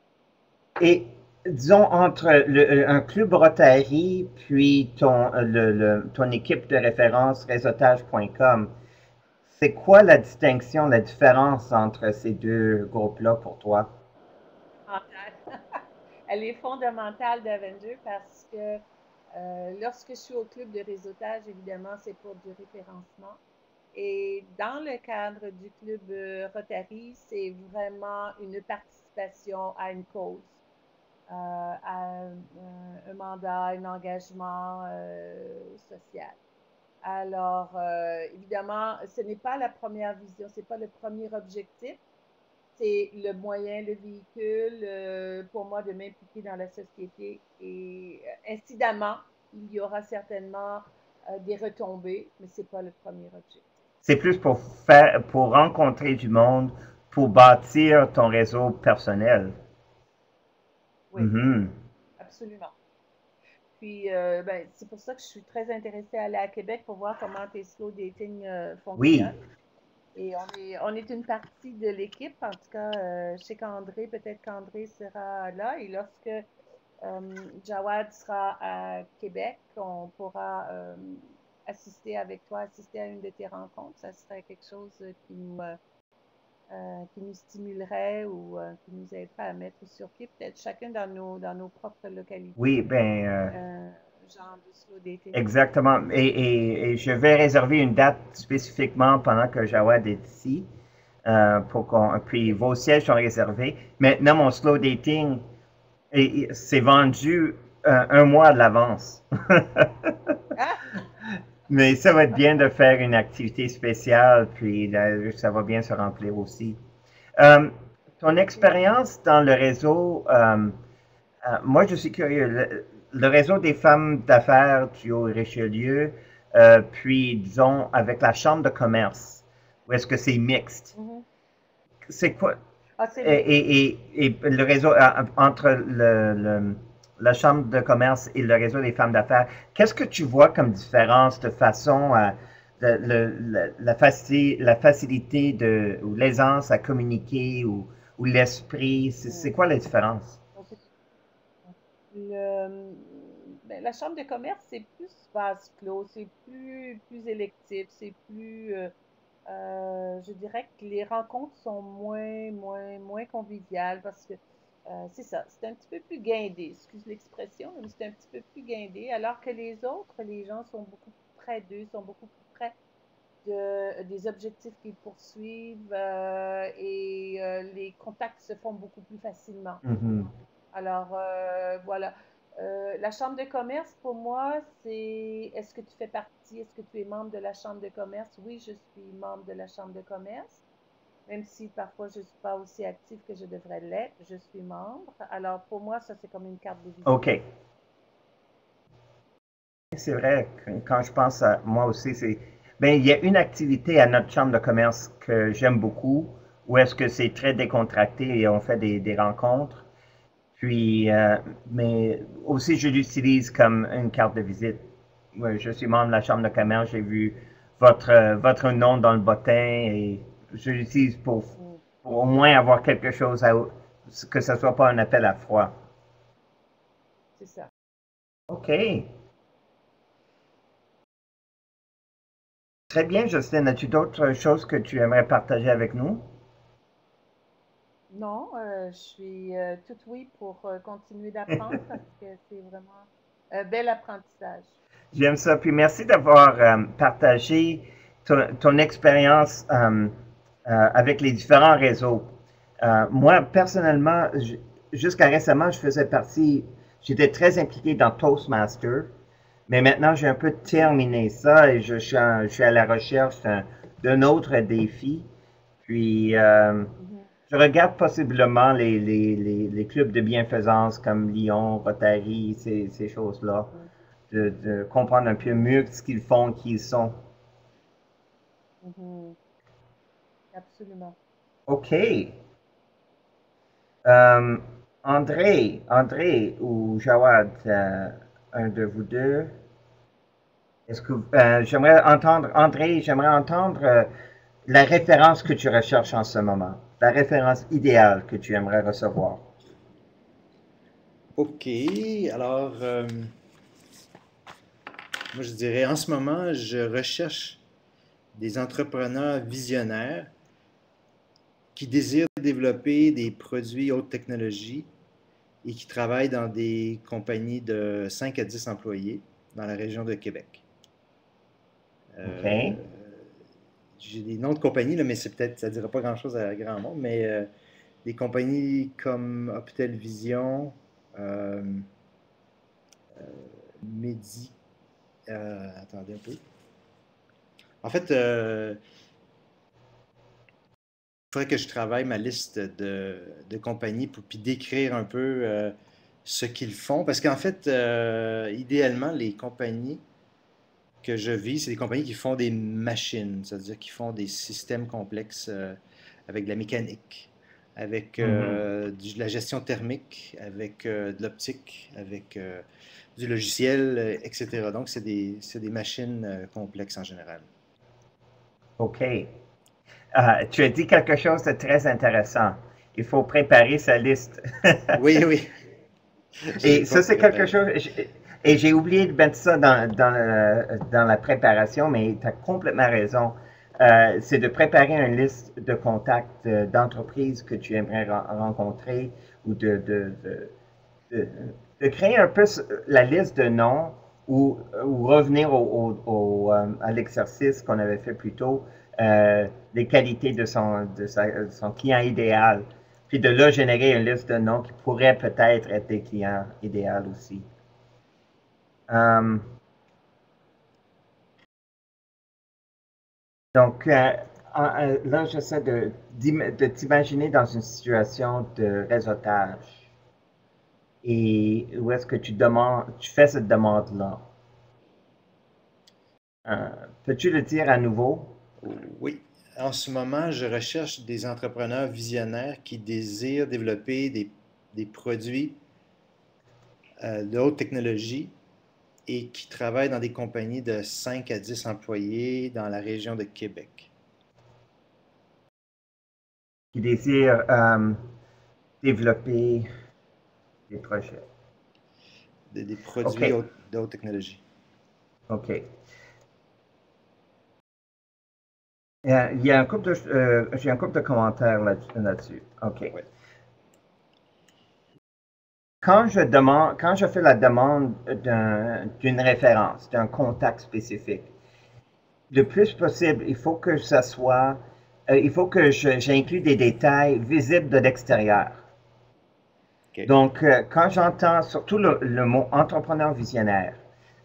Et disons, entre un club Rotary puis ton équipe de référence réseautage.com, c'est quoi la distinction, la différence entre ces deux groupes-là pour toi? Elle est fondamentale d'Avenger parce que lorsque je suis au club de réseautage, évidemment, c'est pour du référencement. Et dans le cadre du club Rotary, c'est vraiment une participation à une cause, à un mandat, un engagement social. Alors, évidemment, ce n'est pas la première vision, ce n'est pas le premier objectif, c'est le moyen, le véhicule pour moi de m'impliquer dans la société. Et incidemment, il y aura certainement des retombées, mais ce n'est pas le premier objectif. C'est plus pour rencontrer du monde, pour bâtir ton réseau personnel. Oui, Mhm. absolument. Puis, c'est pour ça que je suis très intéressée à aller à Québec pour voir comment tes slow dating fonctionnent. Oui. Et on est une partie de l'équipe. En tout cas, je sais qu'André, peut-être qu'André sera là. Et lorsque Jawad sera à Québec, on pourra assister avec toi, assister à une de tes rencontres. Ça serait quelque chose qui nous stimulerait ou qui nous aiderait à mettre sur pied, peut-être chacun dans nos propres localités. Oui, Genre de slow dating. exactement. Et je vais réserver une date spécifiquement pendant que Jawad est ici. Puis vos sièges sont réservés. Maintenant, mon slow dating, c'est vendu un mois à l'avance. Ah! Mais ça va être bien de faire une activité spéciale, puis là, ça va bien se remplir aussi. Ton expérience dans le réseau, moi je suis curieux. Le réseau des femmes d'affaires du Haut-Richelieu, puis disons avec la chambre de commerce, ou est-ce que c'est mixte? Mhm. C'est quoi? Ah, c'est Et le réseau entre la chambre de commerce et le réseau des femmes d'affaires, qu'est-ce que tu vois comme différence de façon à la facilité ou l'aisance à communiquer ou l'esprit? C'est quoi la différence? La chambre de commerce, c'est plus vase clos, c'est plus électif, c'est plus, je dirais que les rencontres sont moins conviviales parce que c'est ça, c'est un petit peu plus guindé, excuse l'expression, mais c'est un petit peu plus guindé, alors que les autres, les gens sont beaucoup plus près d'eux, sont beaucoup plus près des objectifs qu'ils poursuivent et les contacts se font beaucoup plus facilement. Mhm. Alors, voilà. La chambre de commerce, pour moi, c'est est-ce que tu fais partie, est-ce que tu es membre de la chambre de commerce? Oui, je suis membre de la chambre de commerce, même si parfois je ne suis pas aussi active que je devrais l'être, je suis membre. Alors, pour moi, ça, c'est comme une carte de visite. OK. C'est vrai, quand je pense à moi aussi, il y a une activité à notre chambre de commerce que j'aime beaucoup, où est-ce que c'est très décontracté et on fait des rencontres. Puis, mais aussi, je l'utilise comme une carte de visite. Ouais, je suis membre de la chambre de commerce, j'ai vu votre nom dans le bottin et je l'utilise pour au moins avoir quelque chose que ce soit pas un appel à froid. C'est ça. OK. Très bien, Jocelyne. As-tu d'autres choses que tu aimerais partager avec nous? Non, je suis tout oui pour continuer d'apprendre parce que c'est vraiment un bel apprentissage. J'aime ça. Puis merci d'avoir partagé ton expérience avec les différents réseaux. Moi, personnellement, jusqu'à récemment, j'étais très impliqué dans Toastmaster, mais maintenant, j'ai un peu terminé ça et je suis à la recherche d'un autre défi. Puis, Mhm. je regarde possiblement les clubs de bienfaisance comme Lyon, Rotary, ces choses-là, de comprendre un peu mieux ce qu'ils font, qui ils sont. Mhm. Absolument. OK. André ou Jawad, un de vous deux. Est-ce que j'aimerais entendre la référence que tu recherches en ce moment, la référence idéale que tu aimerais recevoir. OK, alors, moi je dirais en ce moment, je recherche des entrepreneurs visionnaires qui désirent développer des produits haute technologie et qui travaillent dans des compagnies de 5 à 10 employés dans la région de Québec. OK? J'ai des noms de compagnies, là, mais c'est peut-être, ça ne dira pas grand-chose à grand monde, mais des compagnies comme Optel Vision, euh, Medi... attendez un peu. En fait, il faudrait que je travaille ma liste de compagnies pour puis décrire un peu ce qu'ils font. Parce qu'en fait, idéalement, les compagnies que je vis, c'est des compagnies qui font des machines, c'est-à-dire qui font des systèmes complexes avec de la mécanique, avec de la gestion thermique, avec de l'optique, avec du logiciel, etc. Donc, c'est des machines complexes en général. OK. Tu as dit quelque chose de très intéressant. Il faut préparer sa liste. Oui, oui. Et ça, c'est quelque chose. Et j'ai oublié de mettre ça dans la préparation, mais tu as complètement raison. C'est de préparer une liste de contacts d'entreprises que tu aimerais rencontrer ou de créer un peu la liste de noms ou revenir à l'exercice qu'on avait fait plus tôt, les qualités de son client idéal. Puis de là, générer une liste de noms qui pourraient peut-être être des clients idéaux aussi. Donc, là, j'essaie de t'imaginer dans une situation de réseautage. Et où est-ce que tu fais cette demande-là? Peux-tu le dire à nouveau? Oui. En ce moment, je recherche des entrepreneurs visionnaires qui désirent développer des produits de haute technologie et qui travaillent dans des compagnies de 5 à 10 employés dans la région de Québec. Qui désirent développer des projets. Des produits de haute technologie. OK. Il y a j'ai un couple de commentaires là-dessus. OK. Ouais. Quand je fais la demande d'une référence, d'un contact spécifique, le plus possible, il faut que ça soit, il faut que j'inclue des détails visibles de l'extérieur. Okay. Donc, quand j'entends surtout le mot entrepreneur visionnaire,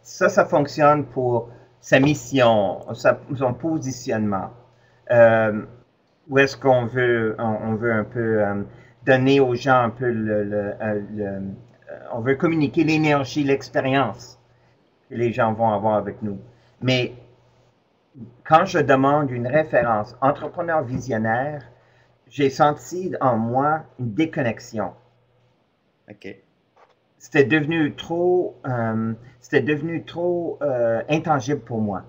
ça fonctionne pour sa mission, son positionnement. Où est-ce qu'on veut, on veut un peu donner aux gens un peu on veut communiquer l'énergie, l'expérience que les gens vont avoir avec nous. Mais quand je demande une référence entrepreneur visionnaire, j'ai senti en moi une déconnexion. OK. C'était devenu trop intangible pour moi.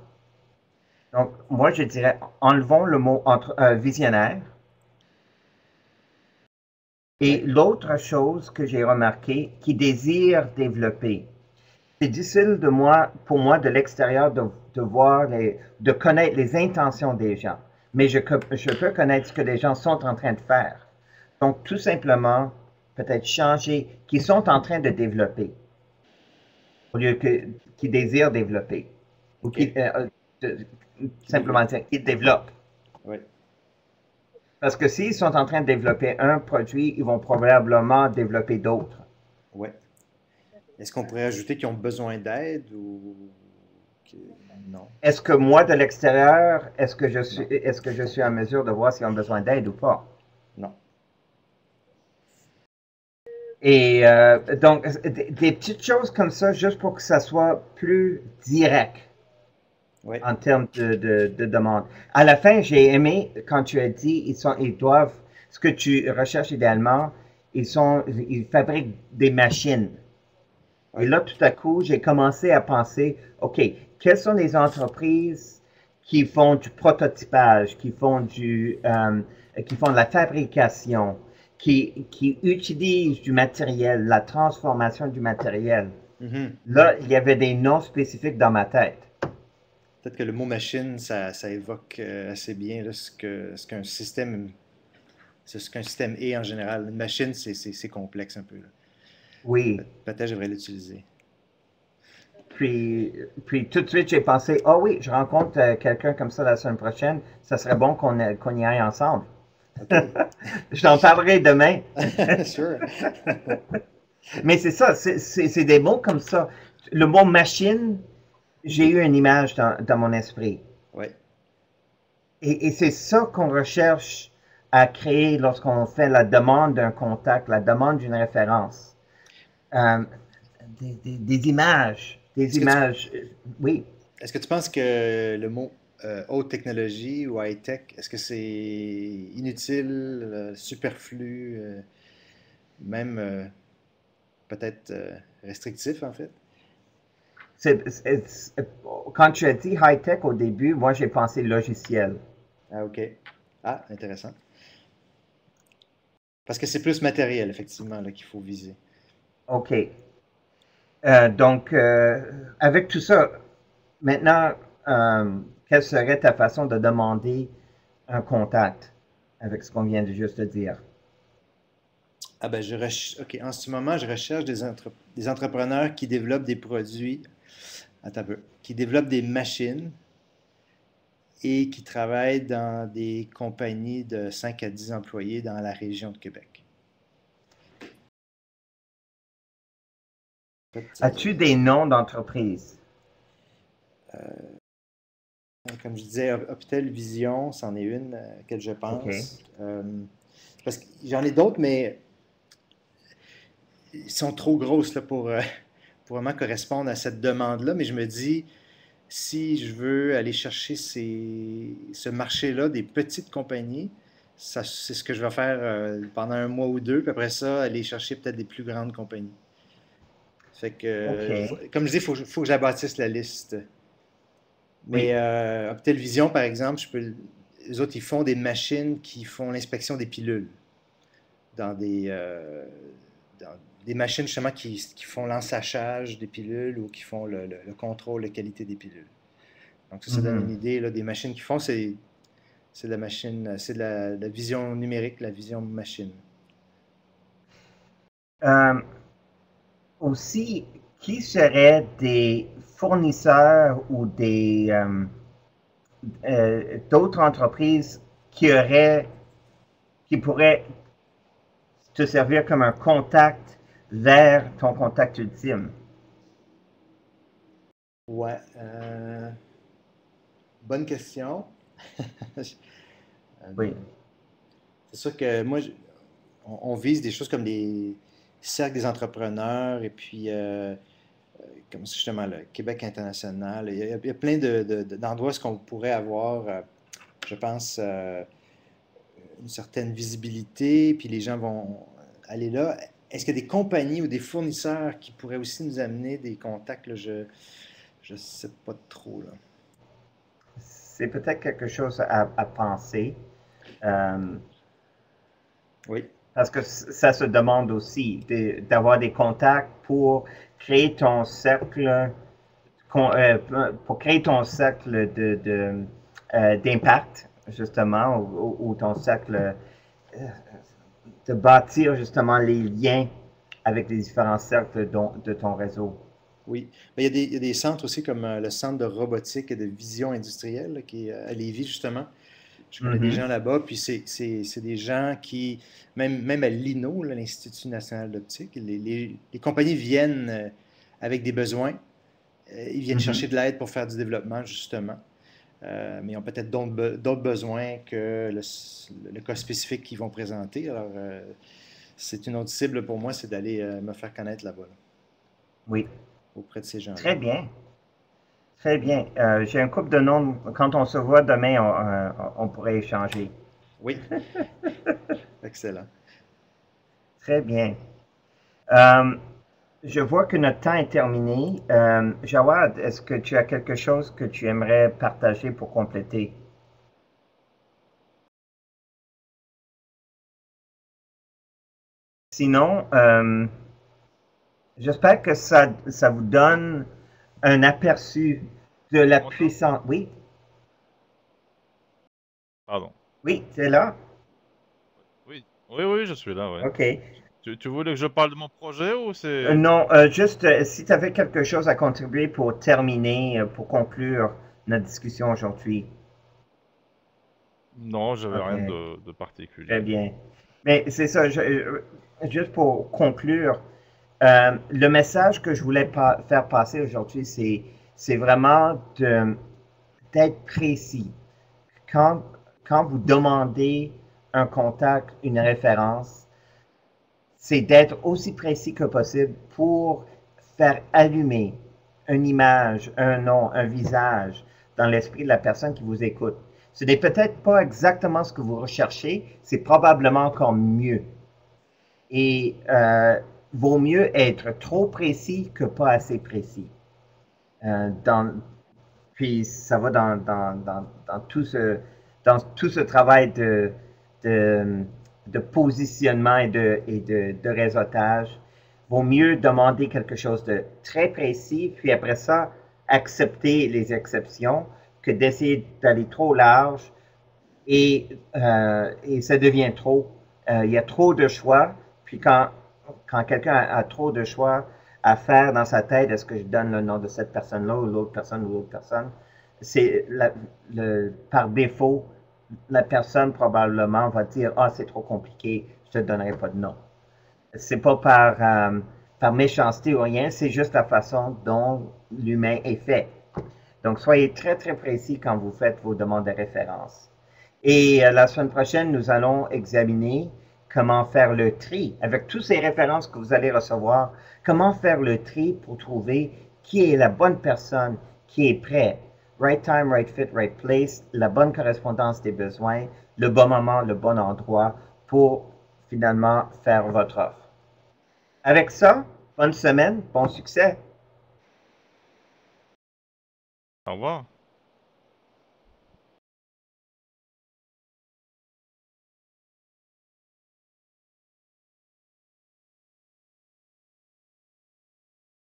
Donc, moi, je dirais, enlevons le mot visionnaire. Et l'autre chose que j'ai remarqué, qui désire développer, c'est difficile pour moi de l'extérieur de voir, de connaître les intentions des gens. Mais je peux connaître ce que les gens sont en train de faire. Donc, tout simplement, peut-être changer, qu'ils sont en train de développer, au lieu qu'ils désirent développer. Ou simplement dire qu'ils développent. Oui. Parce que s'ils sont en train de développer un produit, ils vont probablement développer d'autres. Oui. Est-ce qu'on pourrait ajouter qu'ils ont besoin d'aide ou non? Est-ce que moi, de l'extérieur, est-ce que je suis en mesure de voir s'ils ont besoin d'aide ou pas? Non. Et donc, des petites choses comme ça, juste pour que ça soit plus direct Oui. en termes de demande. À la fin, j'ai aimé quand tu as dit ils doivent, ce que tu recherches idéalement, ils fabriquent des machines. Et Oui. là, tout à coup, j'ai commencé à penser, OK, quelles sont les entreprises qui font du prototypage, qui font de la fabrication, qui utilisent du matériel, la transformation du matériel. Mhm. Là, il y avait des noms spécifiques dans ma tête. Peut-être que le mot machine, ça évoque assez bien là, ce qu'un système, ce qu'un système est en général. Une machine, c'est complexe un peu, là. Oui. Peut-être que je devrais l'utiliser. Puis tout de suite, j'ai pensé, oh oui, je rencontre quelqu'un comme ça la semaine prochaine, ça serait bon qu'on y aille ensemble. OK. Je t'en parlerai demain. Sure. Mais c'est ça, c'est des mots comme ça. Le mot machine, j'ai eu une image dans mon esprit. Oui. Et c'est ça qu'on recherche à créer lorsqu'on fait la demande d'un contact, la demande d'une référence. Euh, des images, Est-ce que tu, oui. est-ce que tu penses que le mot haute technologie ou high-tech, est-ce que c'est inutile, superflu, même peut-être restrictif en fait? Quand tu as dit high-tech au début, moi j'ai pensé logiciel. Ah, OK. Ah, intéressant. Parce que c'est plus matériel, effectivement, là, qu'il faut viser. OK. Donc, avec tout ça, maintenant, quelle serait ta façon de demander un contact avec ce qu'on vient de juste dire? Ah ben, OK, en ce moment, je recherche des entrepreneurs qui développent des produits, attends un peu, qui développent des machines et qui travaillent dans des compagnies de 5 à 10 employés dans la région de Québec. En fait, As-tu des noms d'entreprises? comme je disais, Hôpital Vision, c'en est une à laquelle je OK. pense. Parce que j'en ai d'autres, mais ils sont trop grosses là, pour vraiment correspondre à cette demande-là. Mais je me dis, si je veux aller chercher ce marché-là des petites compagnies, c'est ce que je vais faire pendant un mois ou deux, puis après ça, aller chercher peut-être des plus grandes compagnies. Fait que, OK. comme je dis, il faut que j'abattisse la liste. Mais Oui. Optel Vision, par exemple, les autres, ils font des machines qui font l'inspection des pilules dans dans des machines justement qui font l'ensachage des pilules ou qui font le contrôle de qualité des pilules. Donc ça donne une Mhm. idée là, des machines qu'ils font, c'est de la machine, c'est de la vision numérique, la vision machine. Euh, Aussi, qui seraient des fournisseurs ou d'autres entreprises qui pourraient te servir comme un contact vers ton contact ultime? Ouais, bonne question. Oui. C'est sûr que moi, on vise des choses comme les cercles des entrepreneurs et puis comme justement le Québec international. Il y a plein d'endroits où on pourrait avoir, je pense, une certaine visibilité, puis les gens vont aller là. Est-ce qu'il y a des compagnies ou des fournisseurs qui pourraient aussi nous amener des contacts, là? Je sais pas trop, là. C'est peut-être quelque chose à penser. Euh, Oui. Parce que ça se demande aussi d'avoir des contacts pour créer ton cercle, pour créer ton cercle d'impact, justement, ou ton cercle, de bâtir justement les liens avec les différents cercles de ton réseau. Oui. Ben, il y a des centres aussi comme le centre de robotique et de vision industrielle là, qui est à Lévis, justement. Je connais des Mhm. gens là-bas, puis c'est des gens qui, même à l'INO, là, l'Institut national d'optique, les compagnies viennent avec des besoins. Ils viennent Mhm. chercher de l'aide pour faire du développement, justement. Mais ils ont peut-être d'autres besoins que le cas spécifique qu'ils vont présenter. Alors, c'est une autre cible pour moi, c'est d'aller me faire connaître là-bas, là, Oui, auprès de ces gens-là. très bien. Très bien. J'ai un couple de noms. Quand on se voit demain, on pourrait échanger. Oui, excellent. Très bien. Euh, je vois que notre temps est terminé. Jawad, est-ce que tu as quelque chose que tu aimerais partager pour compléter? Sinon, j'espère que ça vous donne un aperçu de la M'entends? puissance. Oui, Pardon. oui, c'est là. Oui, oui, oui, je suis là, ouais. OK. Tu voulais que je parle de mon projet ou c'est... Non, juste si tu avais quelque chose à contribuer pour terminer, pour conclure notre discussion aujourd'hui. Non, j'avais rien OK, de très particulier. bien. Mais c'est ça, juste pour conclure, le message que je voulais faire passer aujourd'hui, c'est vraiment d'être précis. Quand, quand vous demandez un contact, une référence, c'est d'être aussi précis que possible pour faire allumer une image, un nom, un visage dans l'esprit de la personne qui vous écoute. Ce n'est peut-être pas exactement ce que vous recherchez, c'est probablement encore mieux. Et vaut mieux être trop précis que pas assez précis. Dans, puis ça va dans tout ce travail de, de positionnement et de réseautage. Vaut mieux demander quelque chose de très précis, puis après ça, accepter les exceptions, que d'essayer d'aller trop large et ça devient trop. Il y a trop de choix, puis quand quelqu'un a trop de choix à faire dans sa tête, est-ce que je donne le nom de cette personne-là ou l'autre personne, c'est par défaut, la personne probablement va dire, ah, c'est trop compliqué, je te donnerai pas de nom. C'est pas par méchanceté ou rien, c'est juste la façon dont l'humain est fait. Donc, soyez très, très précis quand vous faites vos demandes de référence. Et la semaine prochaine, nous allons examiner comment faire le tri, avec toutes ces références que vous allez recevoir, comment faire le tri pour trouver qui est la bonne personne qui est prête. Right time, right fit, right place, la bonne correspondance des besoins, le bon moment, le bon endroit pour finalement faire votre offre. Avec ça, bonne semaine, bon succès. Au revoir.